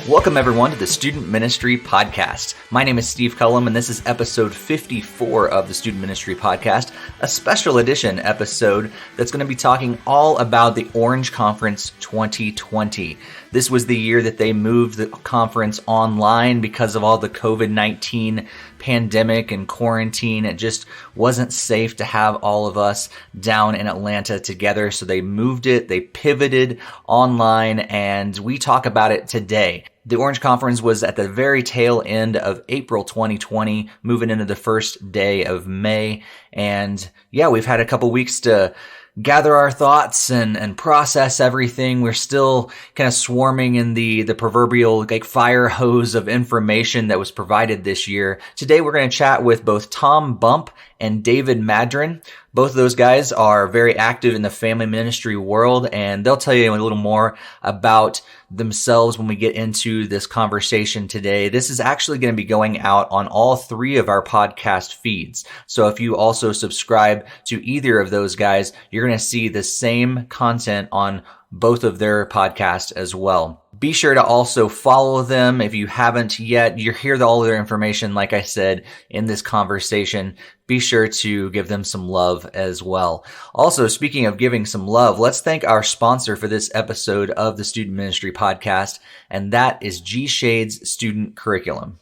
Welcome, everyone, to the Student Ministry Podcast. My name is Steve Cullum, and this is episode 54 of the Student Ministry Podcast, a special edition episode that's going to be talking all about the Orange Conference 2020. This was the year that they moved the conference online because of all the COVID-19 pandemic and quarantine. It just wasn't safe to have all of us down in Atlanta together, so they moved it, they pivoted online, and we talk about it today. The Orange Conference was at the very tail end of April 2020, moving into the first day of May. And yeah, we've had a couple weeks to gather our thoughts and process everything. We're still kind of swarming in the proverbial fire hose of information that was provided this year. Today, we're going to chat with both Tom Bump and David Madron. Both of those guys are very active in the family ministry world, and they'll tell you a little more about themselves when we get into this conversation today. This is actually going to be going out on all three of our podcast feeds. So if you also subscribe to either of those guys, you're going to see the same content on both of their podcasts as well. Be sure to also follow them if you haven't yet. You hear all of their information, like I said, in this conversation. Be sure to give them some love as well. Also, speaking of giving some love, let's thank our sponsor for this episode of the Student Ministry Podcast, and that is G-Shades Student Curriculum.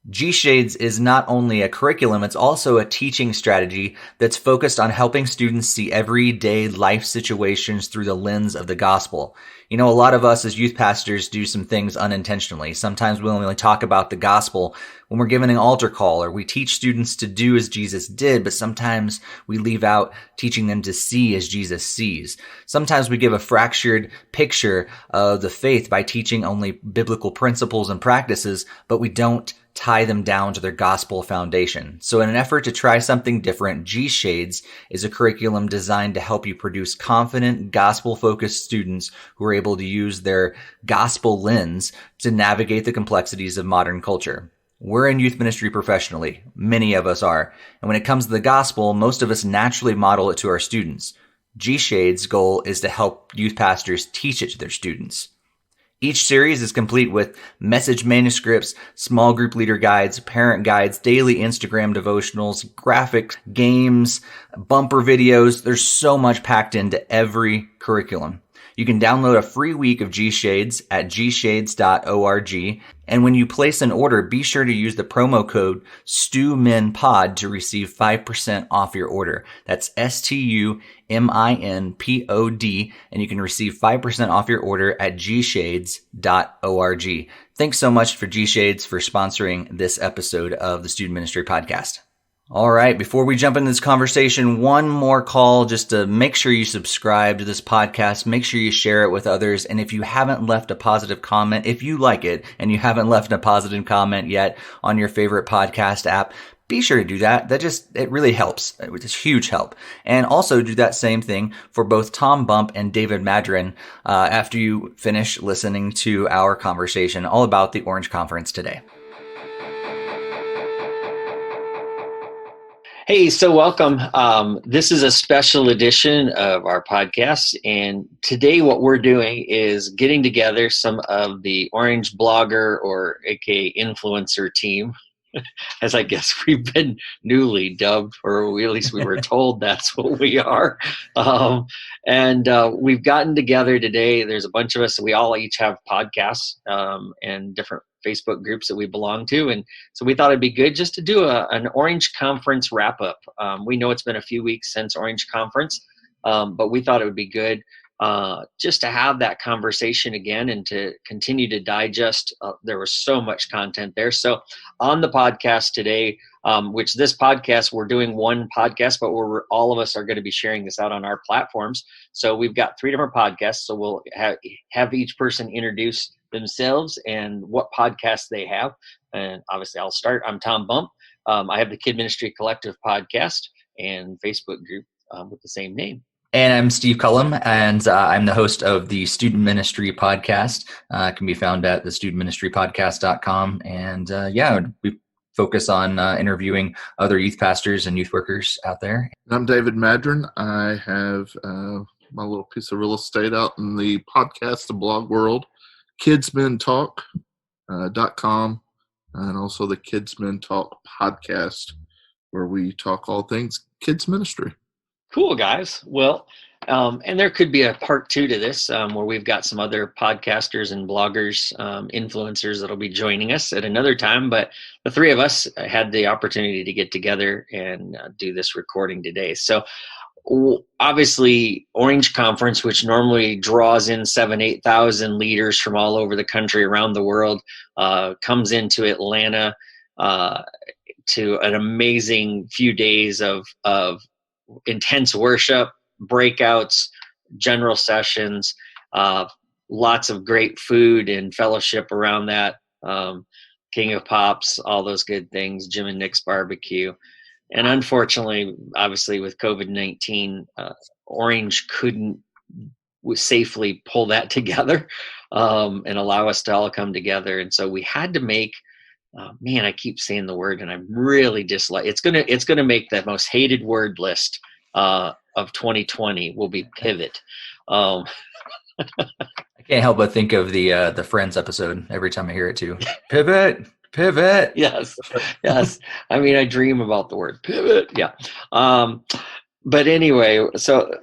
G-Shades is not only a curriculum, it's also a teaching strategy that's focused on helping students see everyday life situations through the lens of the gospel. You know, a lot of us as youth pastors do some things unintentionally. Sometimes we only talk about the gospel when we're giving an altar call, or we teach students to do as Jesus did, but sometimes we leave out teaching them to see as Jesus sees. Sometimes we give a fractured picture of the faith by teaching only biblical principles and practices, but we don't tie them down to their gospel foundation. So in an effort to try something different, G-Shades is a curriculum designed to help you produce confident, gospel-focused students who are able to use their gospel lens to navigate the complexities of modern culture. We're in youth ministry professionally. Many of us are. And when it comes to the gospel, most of us naturally model it to our students. G-Shades' goal is to help youth pastors teach it to their students. Each series is complete with message manuscripts, small group leader guides, parent guides, daily Instagram devotionals, graphics, games, bumper videos. There's so much packed into every curriculum. You can download a free week of G-Shades at gshades.org. And when you place an order, be sure to use the promo code STUMINPOD to receive 5% off your order. That's STUMINPOD, and you can receive 5% off your order at gshades.org. Thanks so much for G-Shades for sponsoring this episode of the Student Ministry Podcast. All right, before we jump into this conversation, one more call just to make sure you subscribe to this podcast, make sure you share it with others, and if you haven't left a positive comment, if you like it and you haven't left a positive comment yet on your favorite podcast app, be sure to do that. It really helps. It's a huge help. And also do that same thing for both Tom Bump and David Madron after you finish listening to our conversation all about the Orange Conference today. Hey, so welcome. This is a special edition of our podcast, and today what we're doing is getting together some of the Orange blogger or aka influencer team, as I guess we've been newly dubbed, or at least we were told that's what we are. And we've gotten together today. There's a bunch of us. We all each have podcasts and different Facebook groups that we belong to. And so we thought it'd be good just to do an Orange Conference wrap up. We know it's been a few weeks since Orange Conference, but we thought it would be good just to have that conversation again and to continue to digest. There was so much content there. So on the podcast today, which this podcast, we're doing one podcast, but all of us are going to be sharing this out on our platforms. So we've got 3 different podcasts. So we'll have each person introduce themselves and what podcasts they have. And obviously I'll start. I'm Tom Bump. I have the Kid Ministry Collective podcast and Facebook group with the same name. And I'm Steve Cullum, and I'm the host of the Student Ministry Podcast. It can be found at thestudentministrypodcast.com. And we focus on interviewing other youth pastors and youth workers out there. I'm David Madron. I have my little piece of real estate out in the podcast and blog world, kidsmentalk.com, and also the Kids Men Talk podcast, where we talk all things kids ministry. Cool, guys. Well, and there could be a part 2 to this where we've got some other podcasters and bloggers, influencers that'll be joining us at another time. But the three of us had the opportunity to get together and do this recording today. So obviously, Orange Conference, which normally draws in 7,000-8,000 leaders from all over the country, around the world, comes into Atlanta to an amazing few days of intense worship, breakouts, general sessions, lots of great food and fellowship around that. King of Pops, all those good things, Jim and Nick's barbecue. And unfortunately, obviously with COVID-19, Orange couldn't safely pull that together and allow us to all come together. And so we had to make, I keep saying the word and I really dislike it's gonna make the most hated word list of 2020 will be pivot. I can't help but think of the Friends episode every time I hear it too. Pivot. Yes. I mean, I dream about the word pivot. Yeah. But anyway,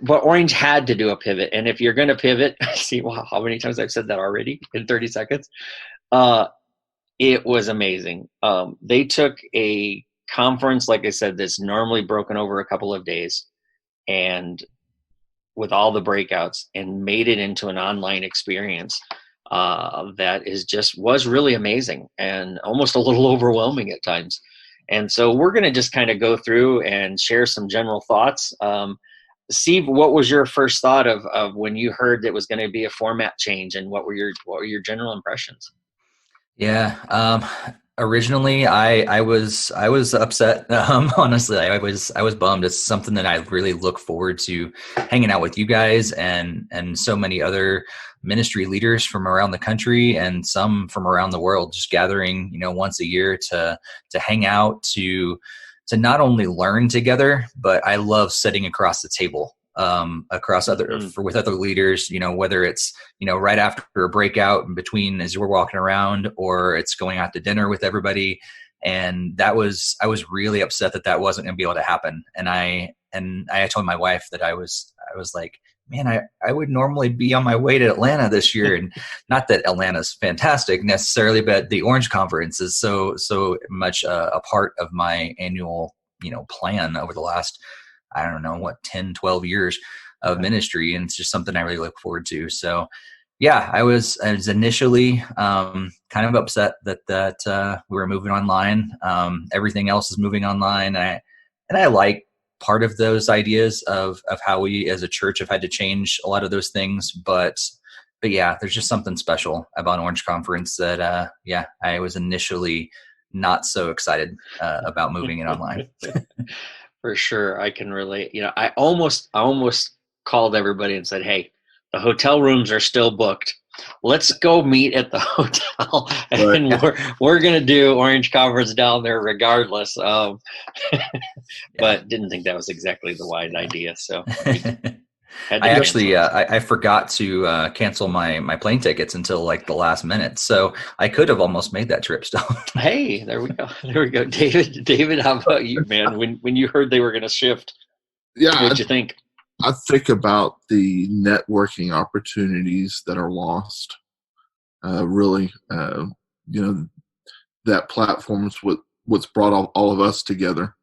but Orange had to do a pivot. And if you're going to pivot, see, wow, how many times I've said that already in 30 seconds. It was amazing. They took a conference, like I said, that's normally broken over a couple of days, and with all the breakouts, and made it into an online experience that was really amazing and almost a little overwhelming at times. And so we're going to just kind of go through and share some general thoughts. Steve, what was your first thought of when you heard it was going to be a format change, and what were your general impressions? Yeah. Originally I was upset. Honestly, I was bummed. It's something that I really look forward to, hanging out with you guys and so many other ministry leaders from around the country and some from around the world, just gathering, once a year to hang out, to not only learn together, but I love sitting across the table with other leaders, whether it's, right after a breakout in between as we're walking around, or it's going out to dinner with everybody. And I was really upset that wasn't going to be able to happen. And I told my wife that I was like, man, I would normally be on my way to Atlanta this year. And not that Atlanta's fantastic necessarily, but the Orange Conference is so much a part of my annual, plan over the last, 10, 12 years of ministry. And it's just something I really look forward to. So yeah, I was initially kind of upset that we were moving online. Everything else is moving online. And I like part of those ideas of how we as a church have had to change a lot of those things. But yeah, there's just something special about Orange Conference that, I was initially not so excited about moving it online. For sure. I can relate. I almost called everybody and said, hey, the hotel rooms are still booked. Let's go meet at the hotel, and we're going to do Orange Conference down there regardless. But didn't think that was exactly the wise idea. So I forgot to cancel my plane tickets until like the last minute. So I could have almost made that trip still. Hey, there we go. David, how about you, man? When you heard they were going to shift, what'd you think? I think about the networking opportunities that are lost. Really, that platform's what's brought all of us together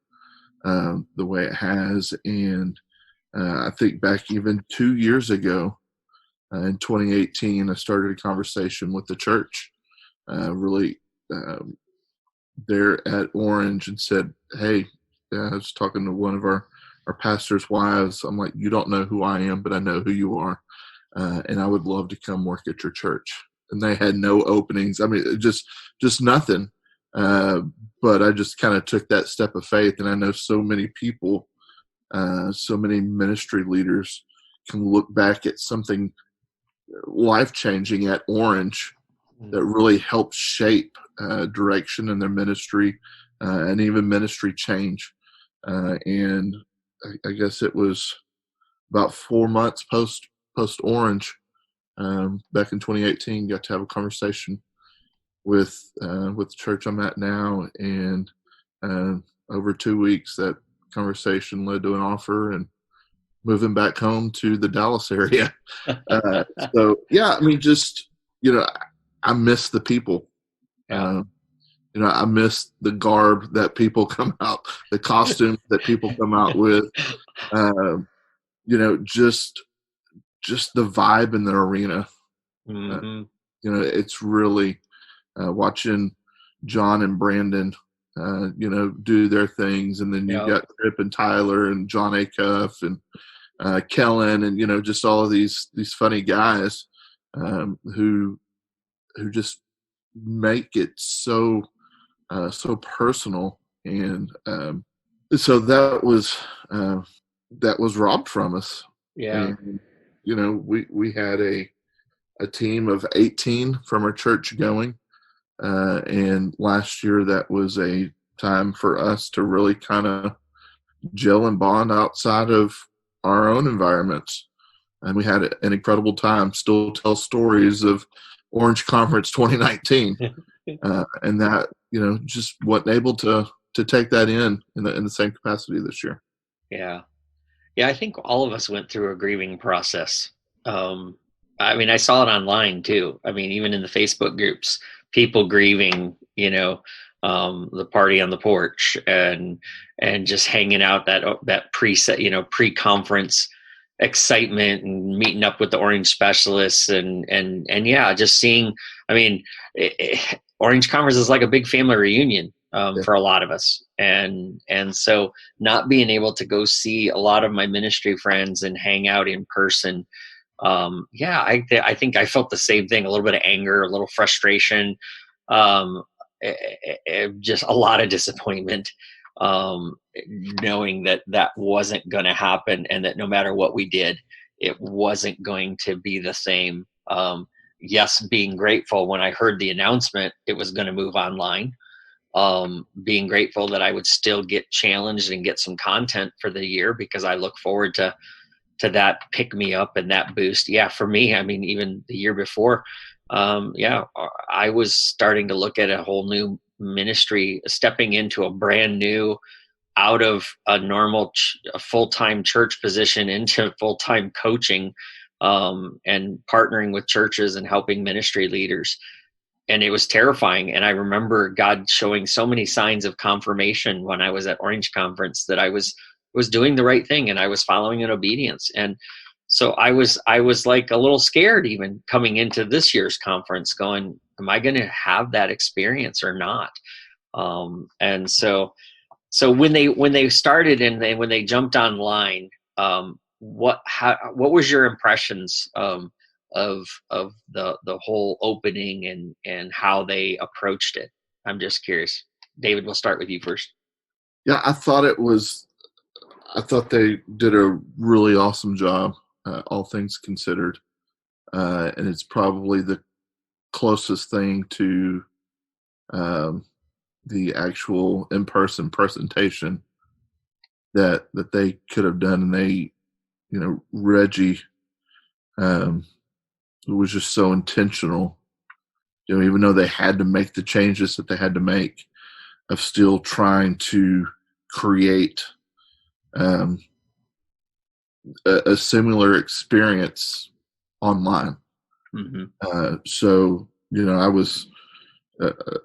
the way it has. And I think back even 2 years ago, in 2018, I started a conversation with the church, there at Orange, and said, hey, I was talking to one of our pastor's wives. I'm like, you don't know who I am, but I know who you are. And I would love to come work at your church. And they had no openings. I mean, just nothing. But I just kind of took that step of faith. And I know so many people, so many ministry leaders can look back at something life-changing at Orange that really helped shape direction in their ministry and even ministry change. And I guess it was about 4 months post Orange, back in 2018, got to have a conversation with the church I'm at now, and over 2 weeks, that conversation led to an offer and moving back home to the Dallas area. So yeah, I mean, just, I miss the people. Yeah. I miss the garb that people come out, the costumes that people come out with. Just the vibe in the arena. Mm-hmm. It's really watching John and Brandon, do their things, and then you've got Trip and Tyler and John Acuff and Kellen, and just all of these funny guys who just make it so personal, and so that was robbed from us. Yeah. And, we had a team of 18 from our church going, and last year that was a time for us to really kind of gel and bond outside of our own environments. And we had an incredible time. Still tell stories of Orange Conference 2019, and that just wasn't able to take that in the same capacity this year. Yeah. I think all of us went through a grieving process. I mean, I saw it online too. I mean, even in the Facebook groups, people grieving, the party on the porch and just hanging out that pre-conference excitement and meeting up with the Orange specialists and yeah, just seeing. I mean, Orange Conference is like a big family reunion for a lot of us, and so not being able to go see a lot of my ministry friends and hang out in person. I think I felt the same thing, a little bit of anger, a little frustration, just a lot of disappointment, knowing that wasn't going to happen, and that no matter what we did, it wasn't going to be the same. Yes, being grateful when I heard the announcement it was going to move online, being grateful that I would still get challenged and get some content for the year, because I look forward to that pick me up and that boost. Yeah, for me, I mean, even the year before, I was starting to look at a whole new ministry, stepping into a brand new, out of a normal a full-time church position into full-time coaching, and partnering with churches and helping ministry leaders. And it was terrifying. And I remember God showing so many signs of confirmation when I was at Orange Conference that I was doing the right thing and I was following in obedience. And so I was like a little scared even coming into this year's conference, going, am I going to have that experience or not? And so when they started and when they jumped online, what was your impressions of the whole opening and how they approached it? I'm just curious. David, we'll start with you first. Yeah, I thought they did a really awesome job, all things considered. And it's probably the closest thing to the actual in-person presentation that they could have done. And they, Reggie was just so intentional, even though they had to make the changes that they had to make, of still trying to create a similar experience online. Mm-hmm. So, I was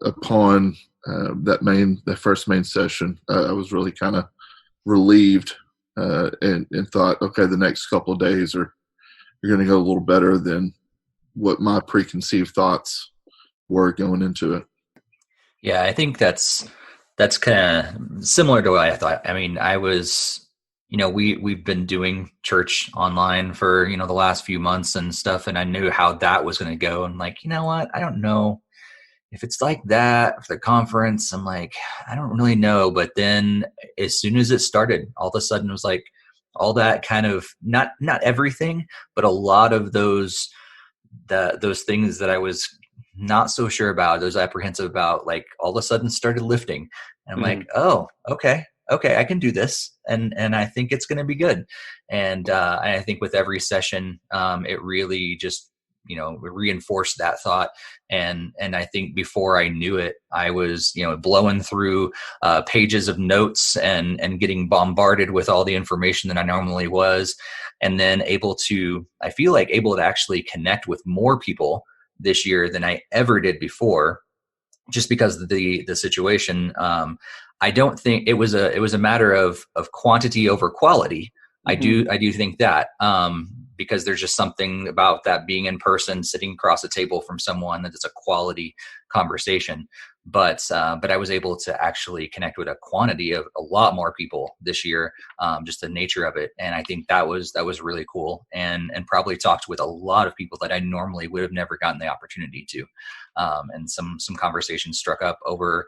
upon that first main session, I was really kind of relieved and thought, okay, the next couple of days are going to go a little better than what my preconceived thoughts were going into it. Yeah, I think that's kind of similar to what I thought. I mean, I was, we've been doing church online for, the last few months and stuff, and I knew how that was going to go. And like, you know what? I don't know if it's like that for the conference. I'm like, I don't really know. But then as soon as it started, all of a sudden it was like, all that kind of, not everything, but a lot of those things that I was not so sure about, those apprehensive about, like all of a sudden started lifting. And I'm like, oh, okay, I can do this. And I think it's going to be good. And I think with every session, it really just, reinforced that thought. And I think before I knew it, I was, blowing through pages of notes and getting bombarded with all the information that I normally was. And then I feel like able to actually connect with more people this year than I ever did before, just because of the situation. I don't think it was a matter of quantity over quality. I do think that, because there's just something about that being in person, sitting across a table from someone, that it's a quality conversation. But I was able to actually connect with a quantity of a lot more people this year, just the nature of it. And I think that was really cool, and probably talked with a lot of people that I normally would have never gotten the opportunity to. And some conversations struck up over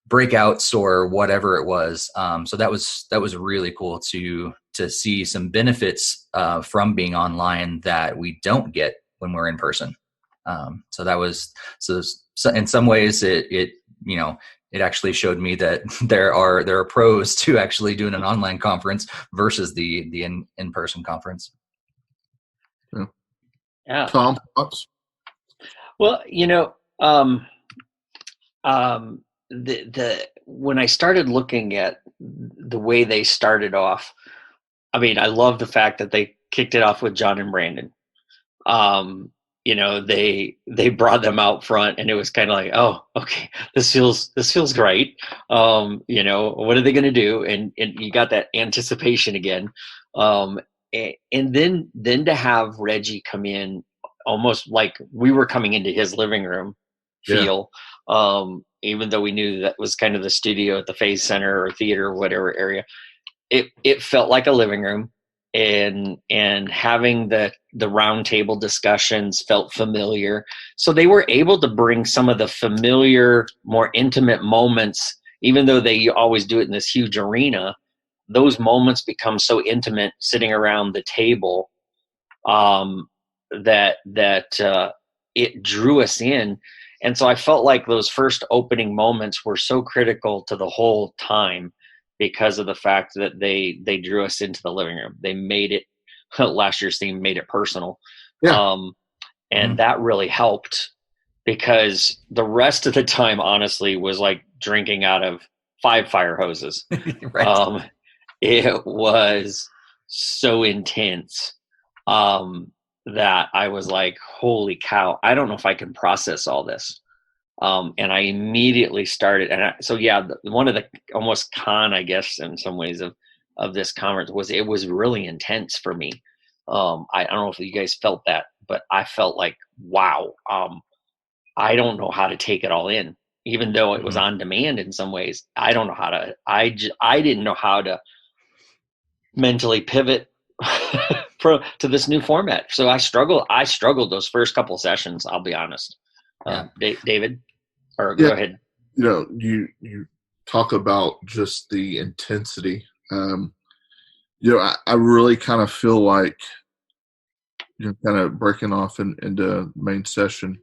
breakouts or whatever it was. So that was really cool to see some benefits from being online that we don't get when we're in person. So in some ways it actually showed me that there are pros to actually doing an online conference versus the in-person conference. Yeah. Tom, thoughts? Well, when I started looking at the way they started off, I mean, I love the fact that they kicked it off with John and Brandon. They brought them out front, and it was kind of like, oh, okay, this feels great. What are they going to do? And you got that anticipation again. And then to have Reggie come in almost like we were coming into his living room feel. Yeah. Even though we knew that was kind of the studio at the Phase Center or theater or whatever area, it felt like a living room, and having the round table discussions felt familiar. So they were able to bring some of the familiar, more intimate moments, even though they always do it in this huge arena. Those moments become so intimate sitting around the table, that it drew us in. And so I felt like those first opening moments were so critical to the whole time, because of the fact that they drew us into the living room. They made it, last year's theme made it personal. Yeah. And that really helped, because the rest of the time, honestly, was like drinking out of 5 fire hoses. Right. It was so intense that I was like, holy cow, I don't know if I can process all this. And I immediately started. One of the almost con, I guess, in some ways of this conference was it was really intense for me. I don't know if you guys felt that, but I felt like, wow, I don't know how to take it all in, even though it was on demand in some ways. I don't know how to, I didn't know how to mentally pivot to this new format. So I struggled those first couple sessions, I'll be honest. David, or go ahead. You talk about just the intensity. I really kind of feel like, kind of breaking off into main session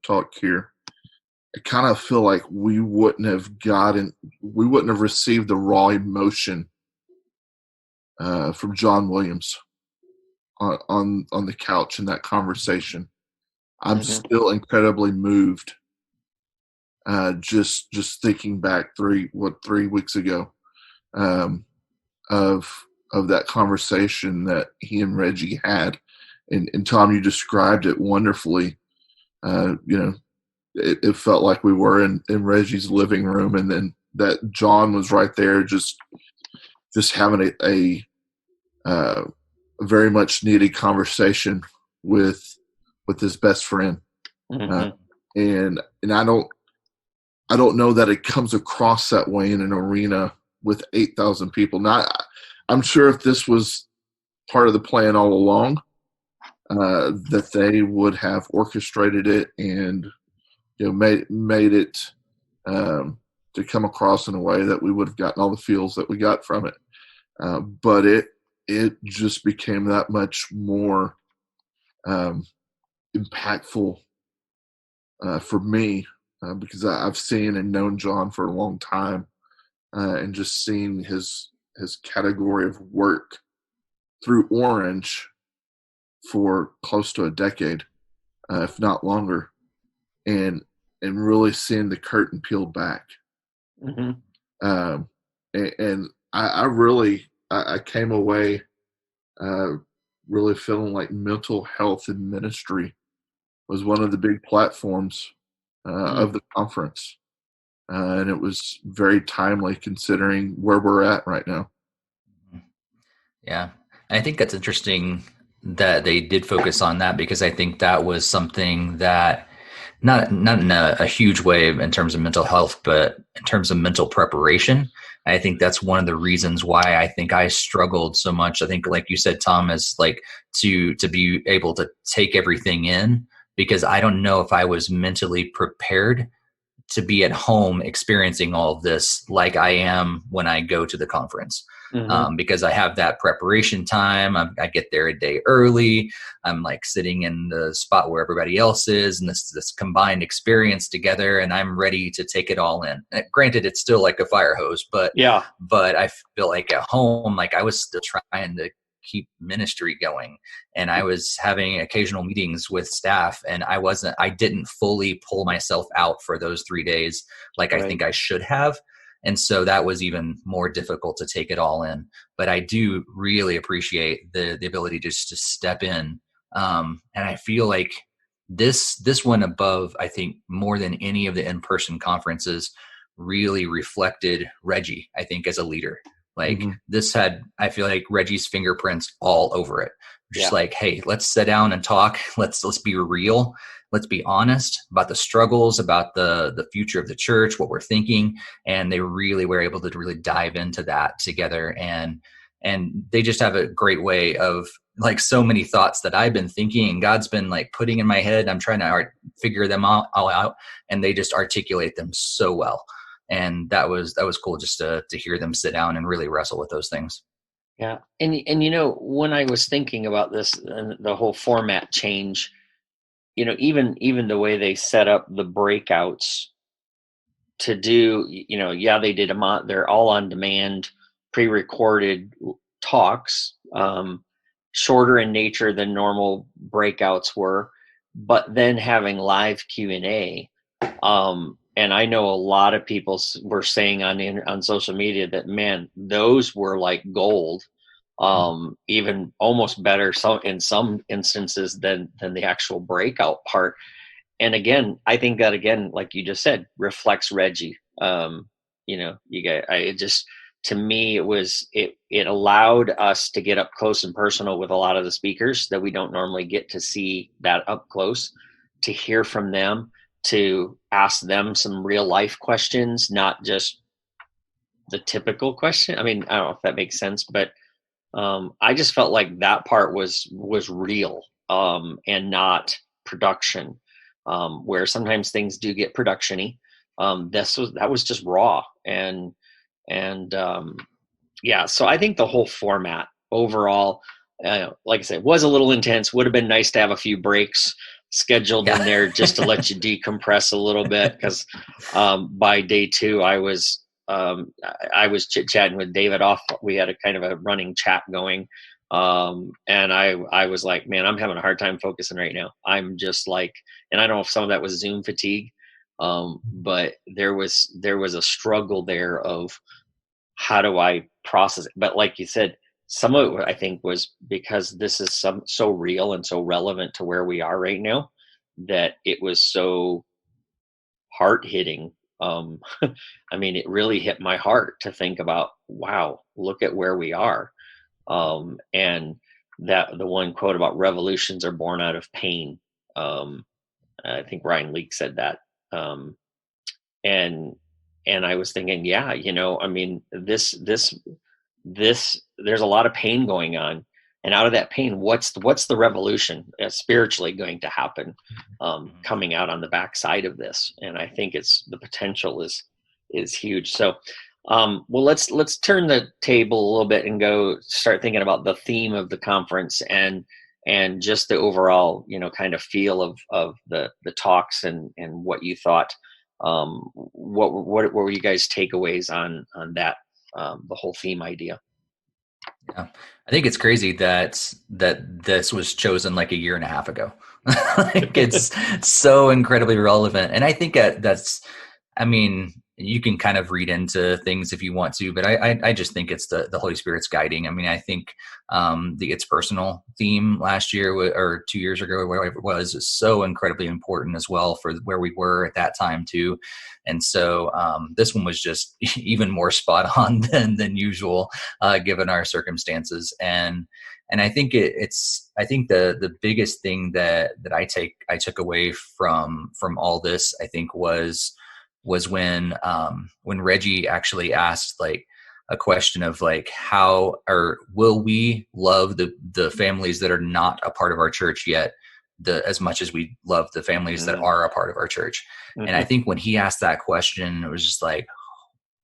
talk here. I kind of feel like we wouldn't have received the raw emotion from John Williams on the couch in that conversation. I'm still incredibly moved. Just thinking back 3 weeks ago, of that conversation that he and Reggie had, and Tom, you described it wonderfully. It felt like we were in Reggie's living room, and then that John was right there, just having a very much needed conversation with his best friend. And I don't know that it comes across that way in an arena with 8,000 people. Now, I'm sure if this was part of the plan all along, that they would have orchestrated it and made it to come across in a way that we would have gotten all the feels that we got from it. But it just became that much more impactful for me because I've seen and known John for a long time, and just seeing his category of work through Orange for close to a decade, if not longer, and really seeing the curtain peeled back. Mm-hmm. And I really I came away really feeling like mental health and ministry was one of the big platforms of the conference. And it was very timely considering where we're at right now. Yeah. And I think that's interesting that they did focus on that, because I think that was something that not in a huge way in terms of mental health, but in terms of mental preparation. I think that's one of the reasons why I think I struggled so much. I think, like you said, Tom, is like to be able to take everything in, because I don't know if I was mentally prepared to be at home experiencing all of this like I am when I go to the conference. Because I have that preparation time. I get there a day early. I'm like sitting in the spot where everybody else is, and this combined experience together, and I'm ready to take it all in. Granted, it's still like a fire hose, but I feel like at home, like I was still trying to keep ministry going, and I was having occasional meetings with staff, and I didn't fully pull myself out for those 3 days like I think I should have. And so that was even more difficult to take it all in. But I do really appreciate the ability just to step in. And I feel like this one above, I think more than any of the in-person conferences, really reflected Reggie, I think, as a leader. Like this had, I feel like, Reggie's fingerprints all over it. Just like, hey, let's sit down and talk. Let's be real. Let's be honest about the struggles, about the future of the church, what we're thinking. And they really were able to really dive into that together. And they just have a great way of, like, so many thoughts that I've been thinking and God's been like putting in my head. I'm trying to figure them all out, and they just articulate them so well. And that was cool just to hear them sit down and really wrestle with those things. Yeah. And you know, when I was thinking about this and the whole format change, you know, even the way they set up the breakouts to do, you know, they did they're all on demand, pre-recorded talks, shorter in nature than normal breakouts were, but then having live Q&A. And I know a lot of people were saying on social media that, man, those were like gold, even almost better in some instances than the actual breakout part. And again, I think that, again, like you just said, reflects Reggie. You know, to me, it allowed us to get up close and personal with a lot of the speakers that we don't normally get to see that up close, to hear from them, to ask them some real life questions, not just the typical question. I mean, I don't know if that makes sense, but I just felt like that part was real, and not production, where sometimes things do get production-y. That was just raw. And so I think the whole format overall, like I said, was a little intense. Would have been nice to have a few breaks scheduled in there just to let you decompress a little bit, because by day 2 I was chit-chatting with David off. We had a kind of a running chat going, and I was like, man, I'm having a hard time focusing right now. I'm just like, and I don't know if some of that was Zoom fatigue, but there was a struggle there of how do I process it. But like you said, some of it, I think, was because this is so real and so relevant to where we are right now, that it was so heart hitting. I mean, it really hit my heart to think about, wow, look at where we are. And that the one quote about revolutions are born out of pain. I think Ryan Leake said that. And I was thinking, yeah, you know, I mean, this, there's a lot of pain going on, and out of that pain, what's the revolution spiritually going to happen, coming out on the backside of this? And I think the potential is huge. So Well, let's turn the table a little bit and go start thinking about the theme of the conference and just the overall, kind of feel of the talks and what you thought. What were you guys' takeaways on that, the whole theme idea? Yeah, I think it's crazy that this was chosen like a year and a half ago. Like it's so incredibly relevant, and I think that's. I mean, you can kind of read into things if you want to, but I just think it's the Holy Spirit's guiding. I mean, I think the It's Personal theme last year or 2 years ago, or whatever it was, is so incredibly important as well for where we were at that time too. And so this one was just even more spot on than usual, given our circumstances. And I think I think the biggest thing that I took away from all this, I think was when Reggie actually asked like a question of like, how or will we love the families that are not a part of our church yet as much as we love the families that are a part of our church. And I think when he asked that question, it was just like,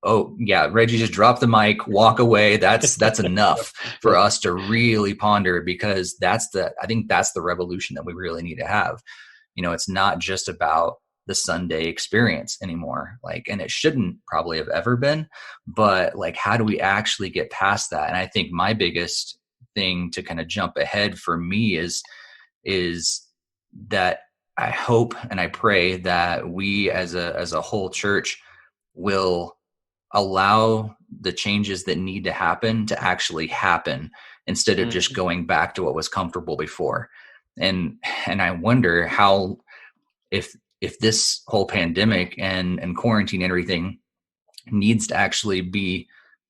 oh yeah, Reggie, just drop the mic, walk away. That's enough for us to really ponder, because I think that's the revolution that we really need to have. It's not just about the Sunday experience anymore, like, and it shouldn't probably have ever been, but like, how do we actually get past that? And I think my biggest thing to kind of jump ahead for me is that I hope and I pray that we as a whole church will allow the changes that need to happen to actually happen, instead of just going back to what was comfortable before. And I wonder how, if this whole pandemic and quarantine and everything needs to actually be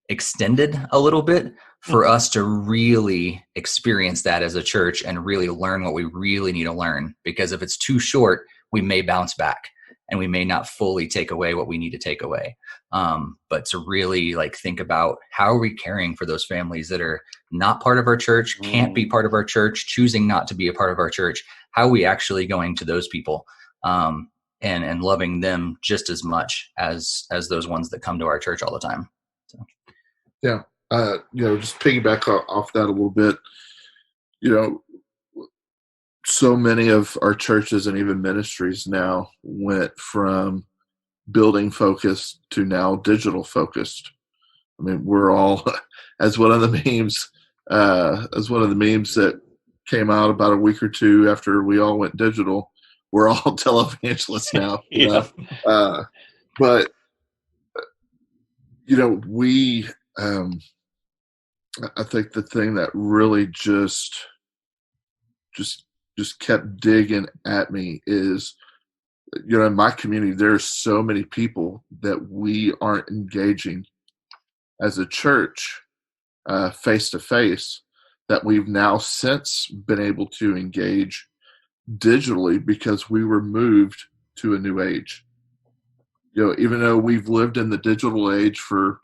extended a little bit for us to really experience that as a church and really learn what we really need to learn. Because if it's too short, we may bounce back and we may not fully take away what we need to take away. But to really like think about, how are we caring for those families that are not part of our church, can't be part of our church, choosing not to be a part of our church? How are we actually going to those people? And loving them just as much as those ones that come to our church all the time. So. Yeah. Just piggyback off that a little bit, so many of our churches and even ministries now went from building focused to now digital focused. I mean, we're all, as one of the memes that came out about a week or two after we all went digital, we're all televangelists now. Yeah. But we, I think the thing that really just kept digging at me is, in my community, there's so many people that we aren't engaging as a church face to face, that we've now since been able to engage digitally, because we were moved to a new age. Even though we've lived in the digital age for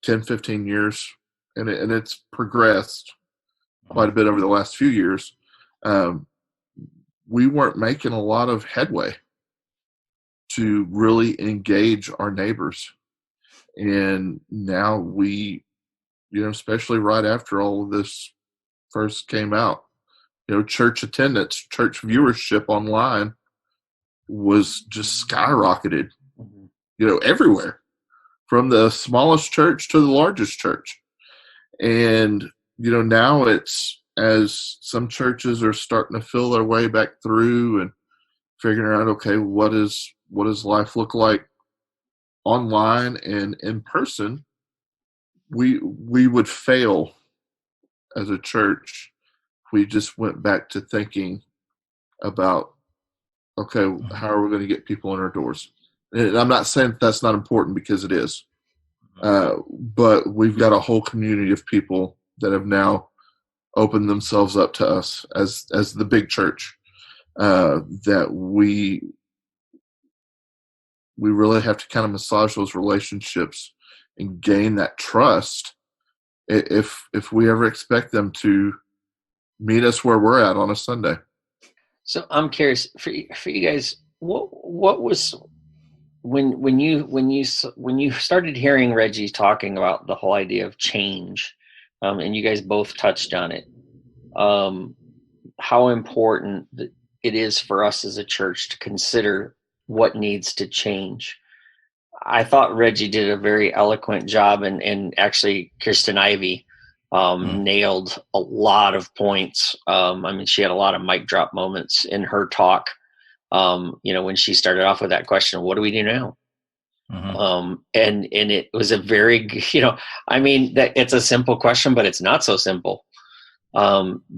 10, 15 years, and it's progressed quite a bit over the last few years, we weren't making a lot of headway to really engage our neighbors. And now we, especially right after all of this first came out, church attendance, church viewership online was just skyrocketed, everywhere, from the smallest church to the largest church. And, now it's, as some churches are starting to feel their way back through and figuring out, okay, what does life look like online and in person, we would fail as a church. We just went back to thinking about, okay, how are we going to get people in our doors? And I'm not saying that's not important, because it is. But we've got a whole community of people that have now opened themselves up to us as the big church, that we really have to kind of massage those relationships and gain that trust if we ever expect them to meet us where we're at on a Sunday. So I'm curious for you guys, what was when you started hearing Reggie talking about the whole idea of change, and you guys both touched on it, how important it is for us as a church to consider what needs to change. I thought Reggie did a very eloquent job, and actually Kristen Ivy nailed a lot of points. I mean, she had a lot of mic drop moments in her talk. When she started off with that question, what do we do now? And it was a very, I mean, that it's a simple question, but it's not so simple.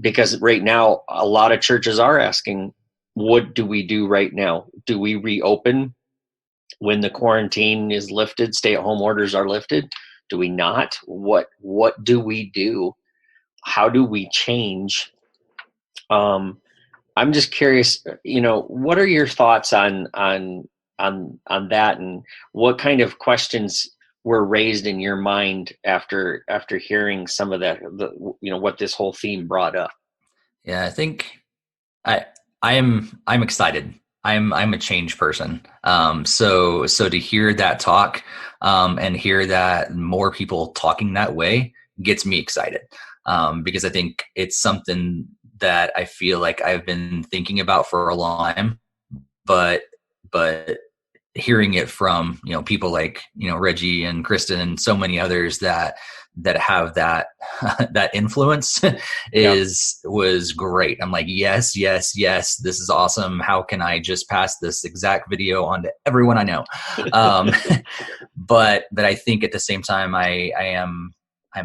Because right now, a lot of churches are asking, what do we do right now? Do we reopen when the quarantine is lifted, stay-at-home orders are lifted? Do we not? What do we do? How do we change? I'm just curious, what are your thoughts on that, and what kind of questions were raised in your mind after hearing some of that, what this whole theme brought up? Yeah, I think I'm excited. I'm a change person. So to hear that talk, and hear that more people talking that way gets me excited. Because I think it's something that I feel like I've been thinking about for a long time, but hearing it from, people like, Reggie and Kristen and so many others that have that, that influence was great. I'm like, yes, this is awesome. How can I just pass this exact video on to everyone I know? But I think at the same time, I'm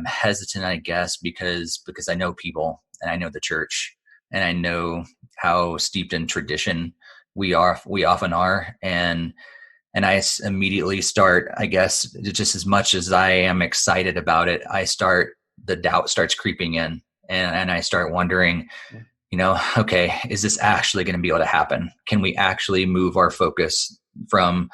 hesitant, I guess, because I know people and I know the church and I know how steeped in tradition we often are. And I immediately start, I guess, just as much as I am excited about it, the doubt starts creeping in, and I start wondering, okay, is this actually going to be able to happen? Can we actually move our focus from,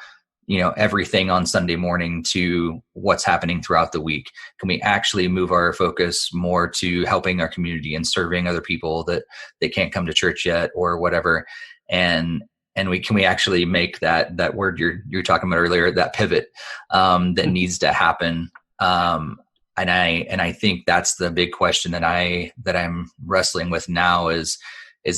everything on Sunday morning to what's happening throughout the week? Can we actually move our focus more to helping our community and serving other people that they can't come to church yet or whatever? And can we actually make that word you're talking about earlier, that pivot that needs to happen? And I think that's the big question that I'm wrestling with now is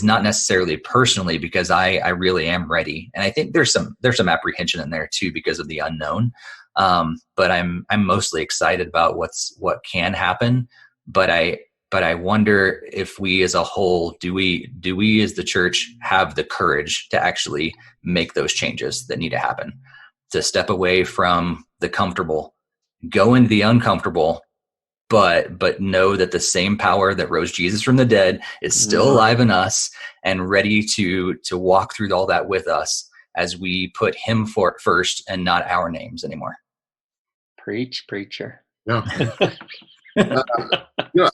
not necessarily personally, because I really am ready, and I think there's some apprehension in there too because of the unknown. But I'm mostly excited about what can happen. But I wonder if we as a whole, do we as the church have the courage to actually make those changes that need to happen, to step away from the comfortable, go into the uncomfortable, but know that the same power that rose Jesus from the dead is still alive in us and ready to walk through all that with us as we put him first and not our names anymore. Preach, preacher. Yeah.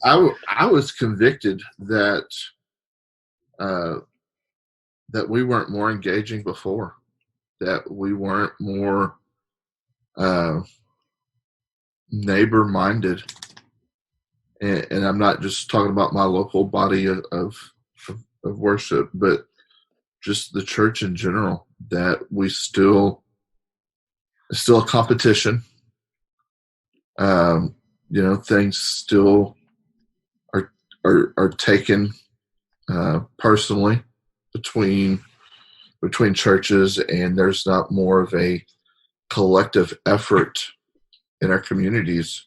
I was convicted that we weren't more engaging before, that we weren't more neighbor-minded, and I'm not just talking about my local body of worship, but just the church in general. That it's still a competition. Things still are taken personally between churches, and there's not more of a collective effort in our communities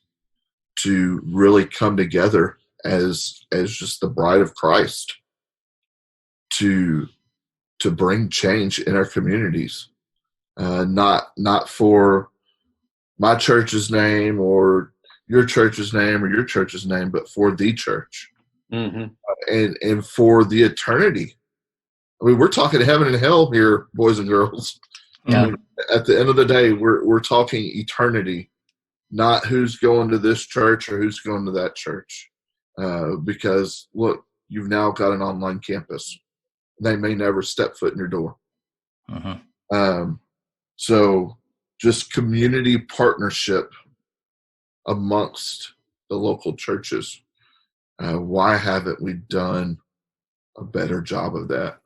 to really come together as just the bride of Christ to bring change in our communities, not for my church's name or your church's name or your church's name, but for the church, and for the eternity. I mean, we're talking heaven and hell here, boys and girls. Yeah. I mean, at the end of the day, we're talking eternity, not who's going to this church or who's going to that church. Because look, you've now got an online campus. They may never step foot in your door. So just community partnership amongst the local churches. Why haven't we done a better job of that?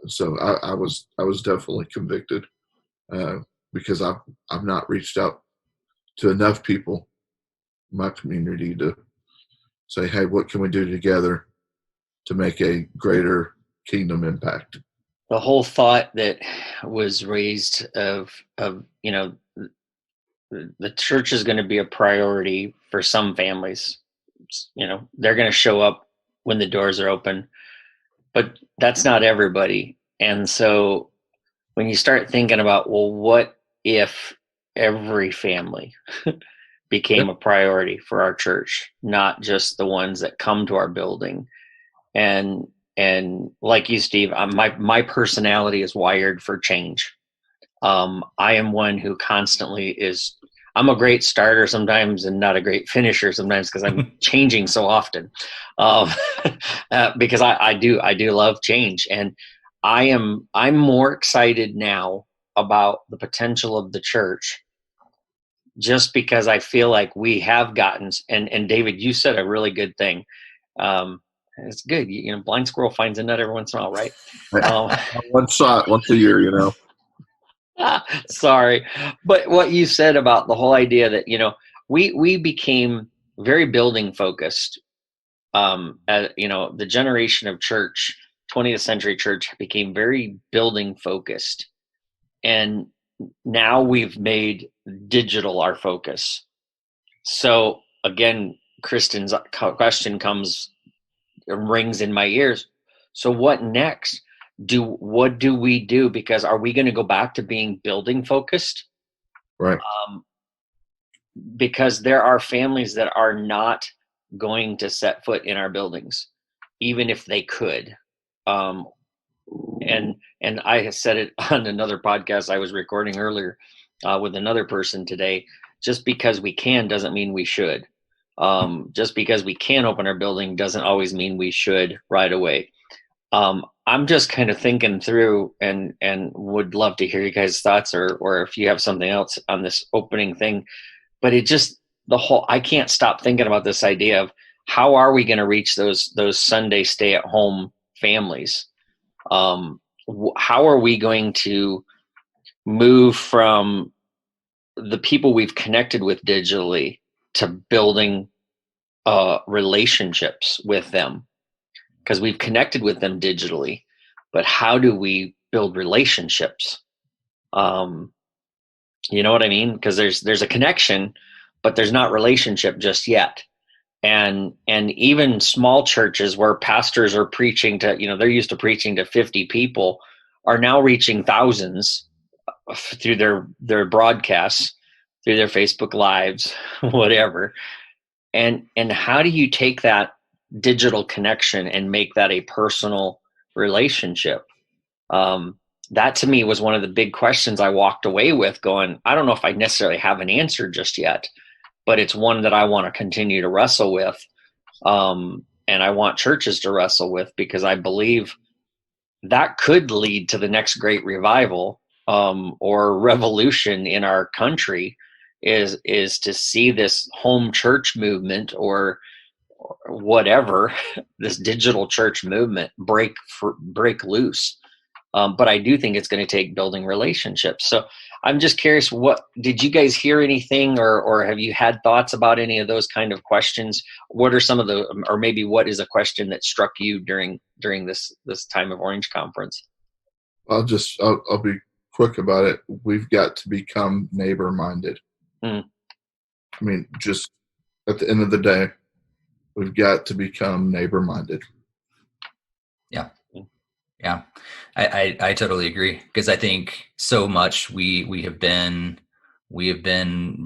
So I was definitely convicted because I've not reached out to enough people in my community to say, hey, what can we do together to make a greater kingdom impact? The whole thought that was raised of the church is going to be a priority for some families. They're going to show up when the doors are open, but that's not everybody. And so when you start thinking about, well, what if every family became a priority for our church, not just the ones that come to our building? And like you, Steve, my personality is wired for change. I am one who constantly I'm a great starter sometimes and not a great finisher sometimes because I'm changing so often. Because I do love change, and I'm more excited now about the potential of the church just because I feel like we have gotten, and David, you said a really good thing. It's good. Blind squirrel finds a nut every once in a while, right? One shot once a year, Sorry. But what you said about the whole idea that, we became very building focused. The generation of church, 20th century church, became very building focused. And now we've made digital our focus. So again, Kristen's question rings in my ears. So what next? What do we do? Because are we going to go back to being building focused? Right. Because there are families that are not going to set foot in our buildings, even if they could. And I said it on another podcast I was recording earlier with another person today. Just because we can doesn't mean we should. Just because we can open our building doesn't always mean we should right away. I'm just kind of thinking through and would love to hear you guys' thoughts or if you have something else on this opening thing. But I can't stop thinking about this idea of how are we going to reach those Sunday stay-at-home families? How are we going to move from the people we've connected with digitally to building relationships with them? Because we've connected with them digitally, but how do we build relationships? You know what I mean? Because there's a connection, but there's not relationship just yet. And even small churches where pastors are preaching to, they're used to preaching to 50 people, are now reaching thousands through their broadcasts, through their Facebook Lives, whatever. And how do you take that digital connection and make that a personal relationship? That to me was one of the big questions I walked away with going, I don't know if I necessarily have an answer just yet, but it's one that I want to continue to wrestle with. And I want churches to wrestle with, because I believe that could lead to the next great revival or revolution in our country is to see this home church movement or whatever, this digital church movement break loose. But I do think it's going to take building relationships. So I'm just curious, what did you guys hear anything or have you had thoughts about any of those kind of questions? What are some of or maybe what is a question that struck you during this time of Orange Conference? I'll be quick about it. We've got to become neighbor minded. I mean, just at the end of the day, we've got to become neighbor minded. Yeah, I totally agree, because I think so much we have been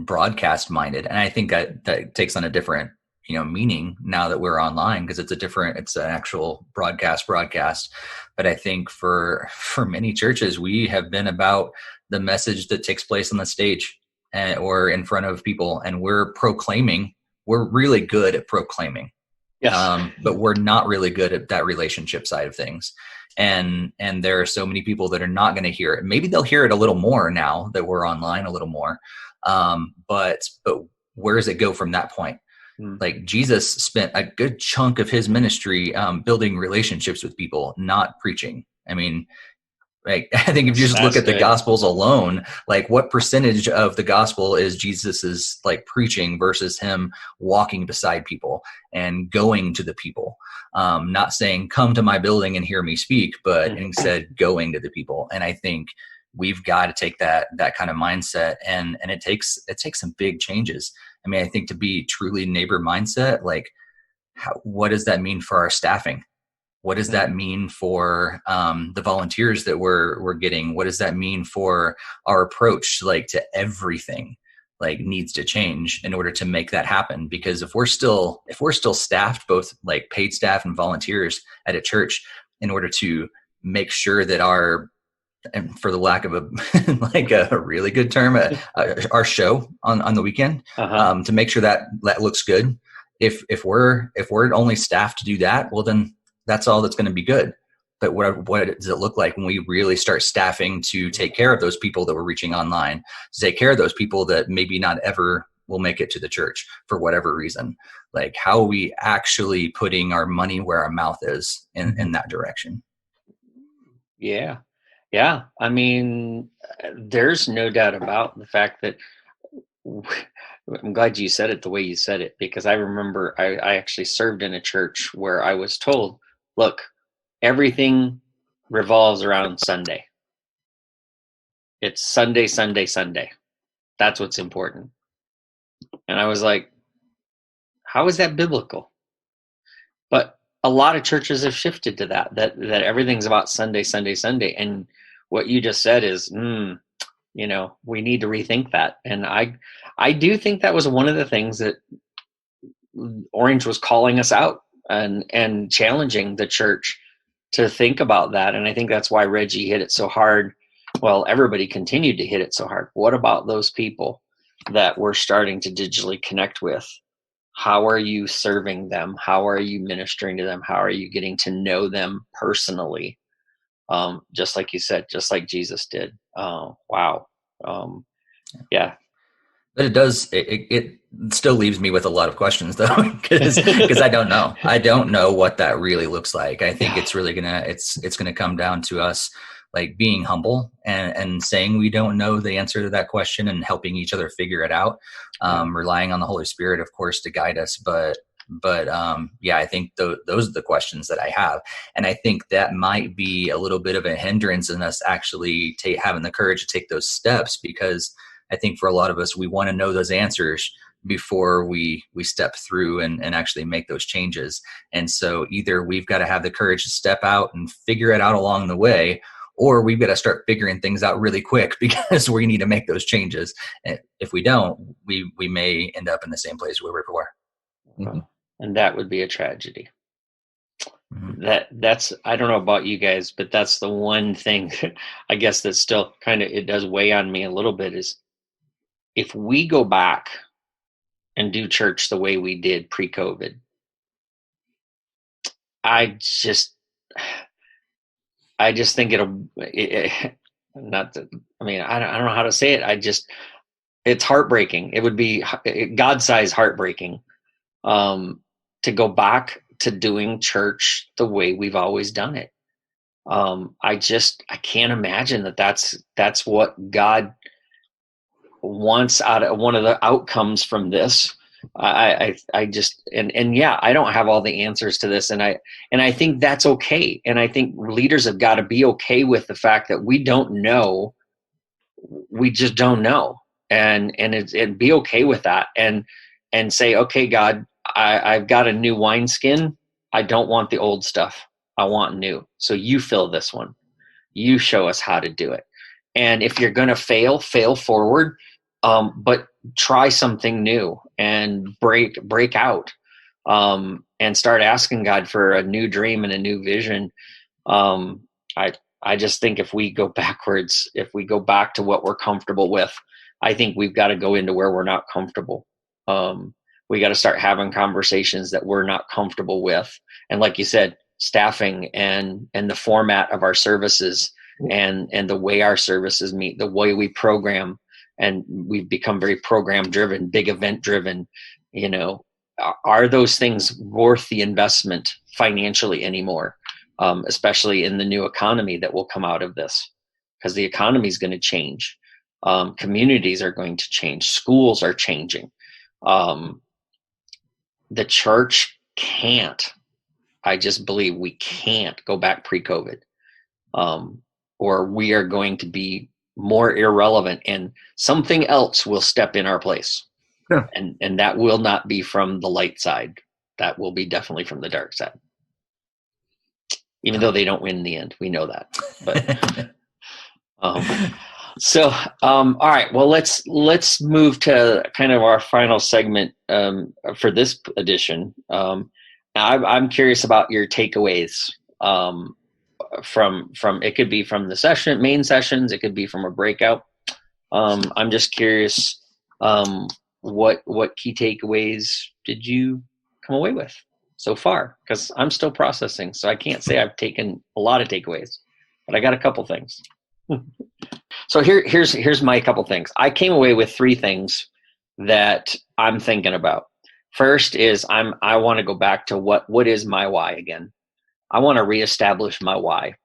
broadcast minded, and I think that takes on a different meaning now that we're online, because it's an actual broadcast. But I think for many churches, we have been about the message that takes place on the stage or in front of people, and we're really good at proclaiming. Yes. But we're not really good at that relationship side of things. And there are so many people that are not going to hear it. Maybe they'll hear it a little more now that we're online a little more. But where does it go from that point? Like Jesus spent a good chunk of his ministry building relationships with people, not preaching. I mean, Like, I think if you just look That's at the good. Gospels alone, like what percentage of the gospel is Jesus's like preaching versus him walking beside people and going to the people, not saying come to my building and hear me speak, but instead going to the people. And I think we've got to take that kind of mindset, and it takes some big changes. I mean, I think to be truly neighbor mindset, like what does that mean for our staffing? What does that mean for the volunteers that we're getting? What does that mean for our approach, like to everything, like needs to change in order to make that happen? Because if we're still staffed, both like paid staff and volunteers at a church, in order to make sure that and for the lack of a like a really good term, our show on the weekend, to make sure that looks good. If we're only staffed to do that, well then that's all that's going to be good. But what does it look like when we really start staffing to take care of those people that we're reaching online, to take care of those people that maybe not ever will make it to the church for whatever reason? Like, how are we actually putting our money where our mouth is in that direction? Yeah. Yeah. I mean, there's no doubt about the fact that I'm glad you said it the way you said it, because I remember I actually served in a church where I was told, look, everything revolves around Sunday. It's Sunday, Sunday, Sunday. That's what's important. And I was like, how is that biblical? But a lot of churches have shifted to that everything's about Sunday, Sunday, Sunday. And what you just said is, we need to rethink that. And I do think that was one of the things that Orange was calling us out and challenging the church to think about that. And I think that's why Reggie hit it so hard. Well, everybody continued to hit it so hard. What about those people that we're starting to digitally connect with? How are you serving them? How are you ministering to them? How are you getting to know them personally? Just like you said, just like Jesus did. Wow. Yeah. But it does, it still leaves me with a lot of questions though, because I don't know what that really looks like. I think it's really it's gonna come down to us like being humble and saying we don't know the answer to that question and helping each other figure it out, relying on the Holy Spirit, of course, to guide us. But I think those are the questions that I have. And I think that might be a little bit of a hindrance in us actually having the courage to take those steps, because I think for a lot of us, we want to know those answers before we step through and actually make those changes. And so either we've got to have the courage to step out and figure it out along the way, or we've got to start figuring things out really quick because we need to make those changes. And if we don't, we may end up in the same place we were before. Mm-hmm. And that would be a tragedy. Mm-hmm. That's I don't know about you guys, but that's the one thing I guess that still kind of, it does weigh on me a little bit, is if we go back and do church the way we did pre-COVID, I just think not that, I mean, I don't know how to say it. It's heartbreaking. It would be God-sized heartbreaking to go back to doing church the way we've always done it. I can't imagine that's what God wants out of one of the outcomes from this. I don't have all the answers to this, and I think that's okay. And I think leaders have got to be okay with the fact that we don't know. We just don't know, and be okay with that, and say, okay, God, I've got a new wineskin. I don't want the old stuff. I want new. So you fill this one. You show us how to do it. And if you're going to fail forward, but try something new and break out, and start asking God for a new dream and a new vision. I just think if we go backwards, if we go back to what we're comfortable with, I think we've got to go into where we're not comfortable. We got to start having conversations that we're not comfortable with. And like you said, staffing and the format of our services and the way our services meet, the way we program, and we've become very program driven, big event driven. Are those things worth the investment financially anymore? Especially in the new economy that will come out of this. because the economy is going to change. Communities are going to change. Schools are changing. The church can't. I just believe we can't go back pre-COVID, or we are going to be more irrelevant, and something else will step in our place. Yeah. And that will not be from the light side. That will be definitely from the dark side. Even though they don't win in the end, we know that. But all right. Well, let's move to kind of our final segment for this edition. I'm curious about your takeaways from it could be from the main sessions, it could be from a breakout. I'm just curious, what key takeaways did you come away with so far? Because I'm still processing, so I can't say I've taken a lot of takeaways, but I got a couple things. So here's my couple things. I came away with 3 things that I'm thinking about. First is I want to go back to what is my why again. I want to reestablish my why.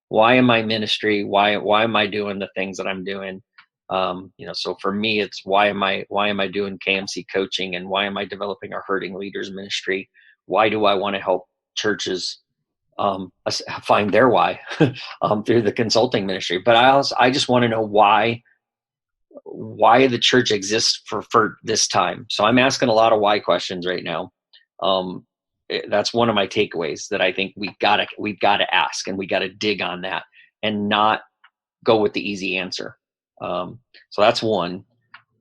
Why am I ministry? Why am I doing the things that I'm doing? So for me, it's why am I doing KMC coaching, and why am I developing our hurting leaders ministry? Why do I want to help churches find their why through the consulting ministry? But I just want to know why the church exists for this time. So I'm asking a lot of why questions right now. That's one of my takeaways, that I think we've got to ask, and we got to dig on that and not go with the easy answer. So that's one.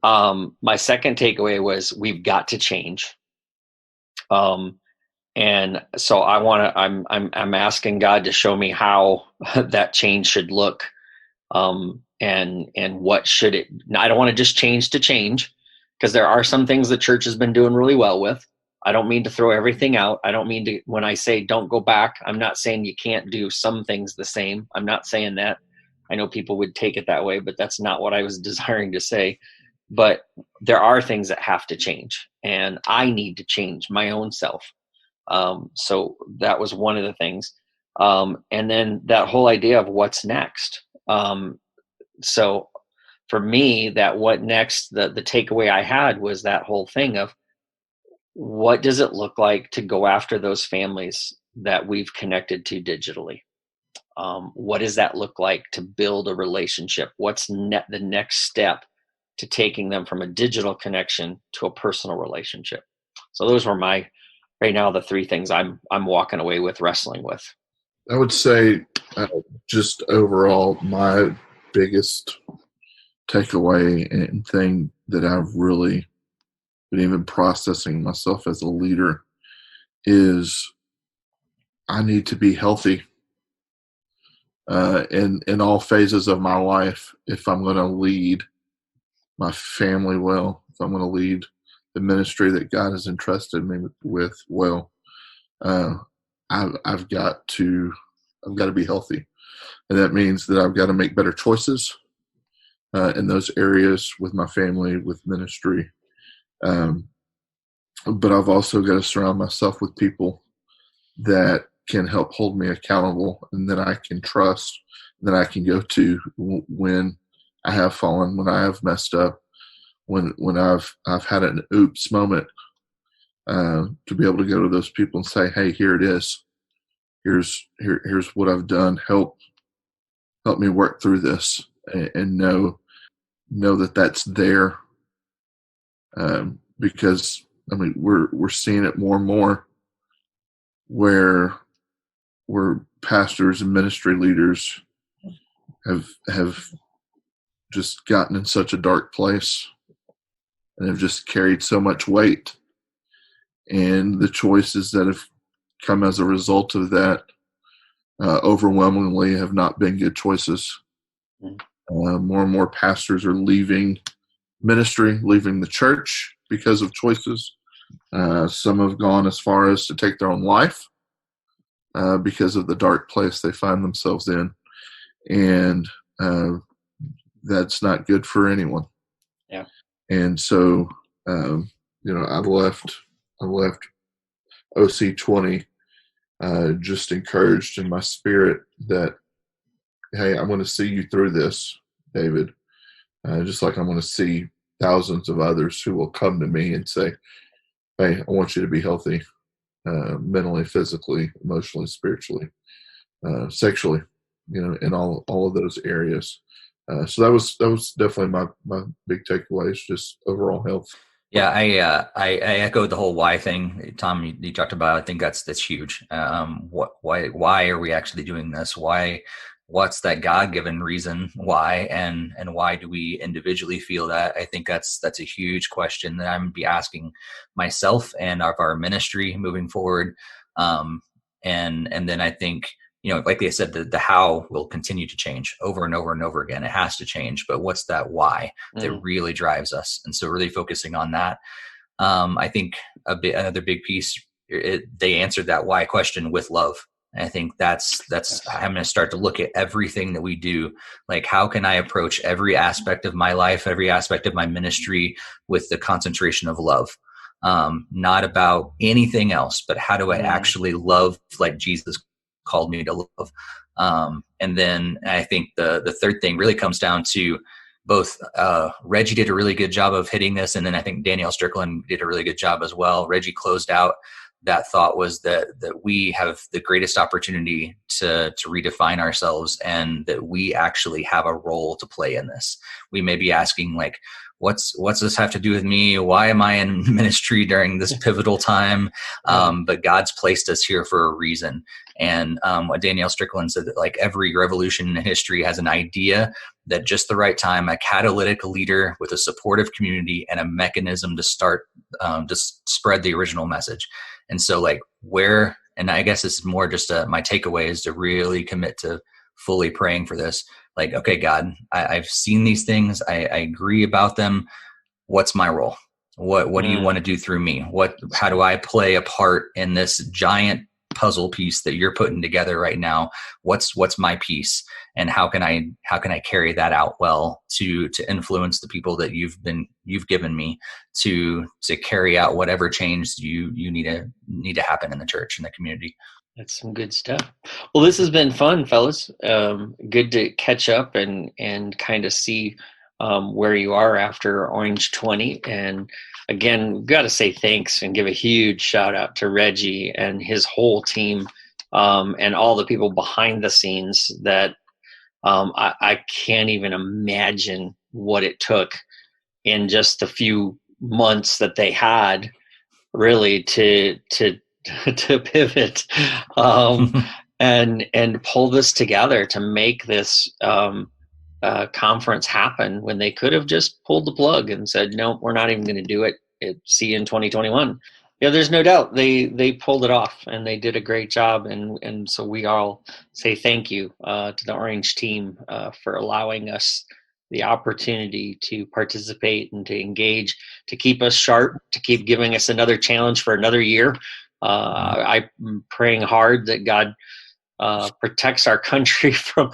My second takeaway was we've got to change. And so I'm asking God to show me how that change should look. And what should it, I don't want to just change to change, because there are some things the church has been doing really well with. I don't mean to throw everything out. I don't mean to, when I say don't go back, I'm not saying you can't do some things the same. I'm not saying that. I know people would take it that way, but that's not what I was desiring to say. But there are things that have to change, and I need to change my own self. So that was one of the things. And then that whole idea of what's next. So for me, that what next, the takeaway I had was that whole thing of, what does it look like to go after those families that we've connected to digitally? What does that look like to build a relationship? What's the next step to taking them from a digital connection to a personal relationship? So those were right now, the 3 things I'm walking away with, wrestling with. I would say just overall, my biggest takeaway and thing that I've really been even processing myself as a leader is I need to be healthy in all phases of my life if I'm going to lead my family well, if I'm going to lead the ministry that God has entrusted me with well. I've got to be healthy, and that means that I've got to make better choices in those areas with my family, with ministry. But I've also got to surround myself with people that can help hold me accountable, and that I can trust, that I can go to when I have fallen, when I have messed up, when I've had an oops moment, to be able to go to those people and say, hey, here it is. Here's what I've done. Help me work through this, and know that that's there. Because I mean, we're seeing it more and more where pastors and ministry leaders have just gotten in such a dark place and have just carried so much weight, and the choices that have come as a result of that overwhelmingly have not been good choices. More and more pastors are leaving ministry, leaving the church because of choices. Some have gone as far as to take their own life because of the dark place they find themselves in, and that's not good for anyone. Yeah. And so, I left OC 20 just encouraged in my spirit that hey, I want to see you through this, David. Just like I want to see thousands of others who will come to me and say, hey, I want you to be healthy, mentally, physically, emotionally, spiritually, sexually, in all of those areas. So that was definitely my big takeaway is just overall health. Yeah, I echoed the whole why thing, Tom. You talked about. I think that's huge. Why are we actually doing this? What's that God-given reason why, and why do we individually feel that? I think that's a huge question that I'm gonna be asking myself and of our ministry moving forward. And then I think, like they said, the how will continue to change over and over and over again. It has to change, but what's that why that really drives us? And so really focusing on that. I think another big piece, they answered that why question with love. And I think that's I'm going to start to look at everything that we do. Like, how can I approach every aspect of my life, every aspect of my ministry with the concentration of love? Not about anything else, but how do I actually love like Jesus called me to love? And then I think the third thing really comes down to both Reggie did a really good job of hitting this, and then I think Danielle Strickland did a really good job as well. Reggie closed out that thought was that we have the greatest opportunity to redefine ourselves, and that we actually have a role to play in this. We may be asking, like, what's this have to do with me? Why am I in ministry during this pivotal time? But God's placed us here for a reason. And what Danielle Strickland said, that like every revolution in history has an idea, that just the right time, a catalytic leader with a supportive community and a mechanism to start to spread the original message. And so like and I guess this is more just my takeaway is to really commit to fully praying for this. Like, okay, God, I've seen these things. I agree about them. What's my role? What do you want to do through me? How do I play a part in this giant puzzle piece that you're putting together right now? What's my piece, and how can I carry that out well to influence the people that you've given me to carry out whatever change you need to happen in the church and the community. That's some good stuff. Well, this has been fun, fellas. Good to catch up and kind of see where you are after Orange 20. And again, we've got to say thanks and give a huge shout out to Reggie and his whole team, and all the people behind the scenes that I can't even imagine what it took in just the few months that they had really to pivot and pull this together to make this conference happen, when they could have just pulled the plug and said, no, we're not even going to do it. See you in 2021. Yeah, there's no doubt they pulled it off, and they did a great job. And so we all say thank you to the Orange team for allowing us the opportunity to participate and to engage, to keep us sharp, to keep giving us another challenge for another year. I'm praying hard that God protects our country from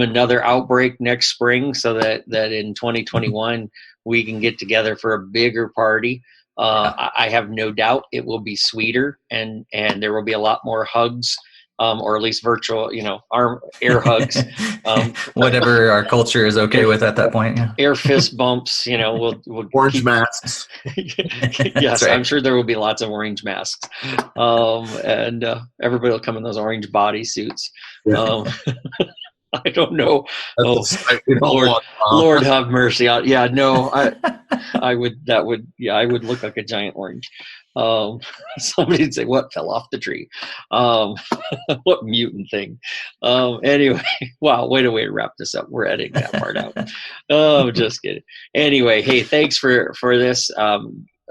another outbreak next spring, so that in 2021 we can get together for a bigger party. I have no doubt it will be sweeter, and there will be a lot more hugs, or at least virtual, arm air hugs. Whatever our culture is okay with at that point. Yeah. Air fist bumps, we'll orange masks. Yes, right. I'm sure there will be lots of orange masks. And everybody will come in those orange bodysuits. Yeah. I don't know. Lord have mercy. I would look like a giant orange. Somebody'd say, what fell off the tree? What mutant thing? Anyway, wow, way to wrap this up. We're editing that part out. Oh, just kidding. Anyway, hey, thanks for this.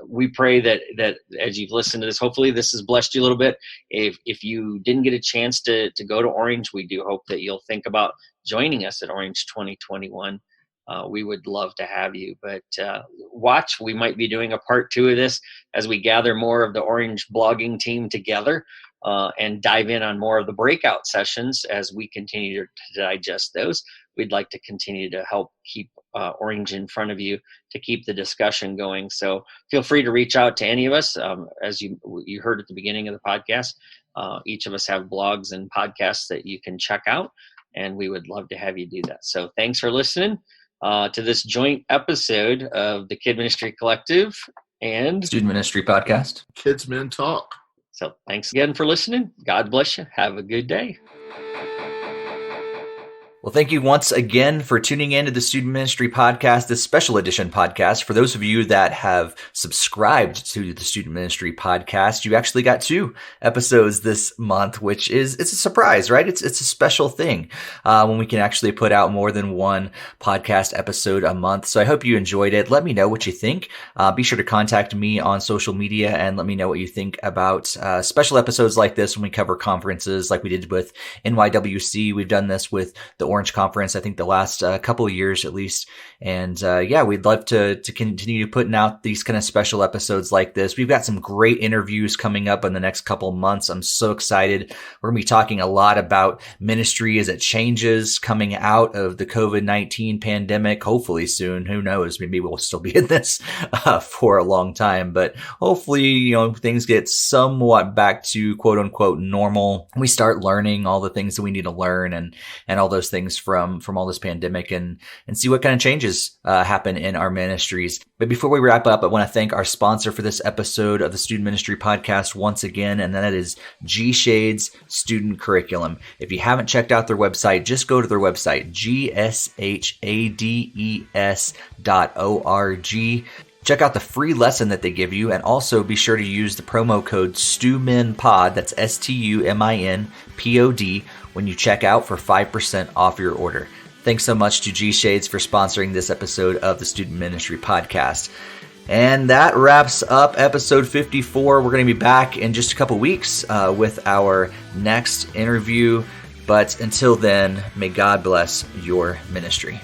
We pray that as you've listened to this, hopefully this has blessed you a little bit. If you didn't get a chance to go to Orange, we do hope that you'll think about joining us at Orange 2021. We would love to have you, but watch, we might be doing a part 2 of this as we gather more of the Orange blogging team together and dive in on more of the breakout sessions as we continue to digest those. We'd like to continue to help keep Orange in front of you to keep the discussion going. So feel free to reach out to any of us. As you heard at the beginning of the podcast, each of us have blogs and podcasts that you can check out. and we would love to have you do that. So thanks for listening to this joint episode of the Kid Ministry Collective and Student Ministry Podcast. Kids Men Talk. So thanks again for listening. God bless you. Have a good day. Well, thank you once again for tuning in to the Student Ministry Podcast, this special edition podcast. For those of you that have subscribed to the Student Ministry Podcast, you actually got 2 episodes this month, which it's a surprise, right? It's a special thing when we can actually put out more than 1 podcast episode a month. So I hope you enjoyed it. Let me know what you think. Be sure to contact me on social media and let me know what you think about special episodes like this when we cover conferences like we did with NYWC. We've done this with the Orange Conference, I think the last couple of years at least. And we'd love to continue putting out these kind of special episodes like this. We've got some great interviews coming up in the next couple of months. I'm so excited. We're going to be talking a lot about ministry as it changes coming out of the COVID-19 pandemic, hopefully soon. Who knows? Maybe we'll still be in this for a long time, but hopefully, things get somewhat back to quote unquote normal. We start learning all the things that we need to learn and all those things from all this pandemic and see what kind of changes happen in our ministries. But before we wrap up, I want to thank our sponsor for this episode of the Student Ministry Podcast once again, and that is G-Shades Student Curriculum. If you haven't checked out their website, just go to their website, gshades.org. Check out the free lesson that they give you, and also be sure to use the promo code STUMINPOD, that's STUMINPOD, when you check out for 5% off your order. Thanks so much to G-Shades for sponsoring this episode of the Student Ministry Podcast. And that wraps up episode 54. We're going to be back in just a couple weeks with our next interview. But until then, may God bless your ministry.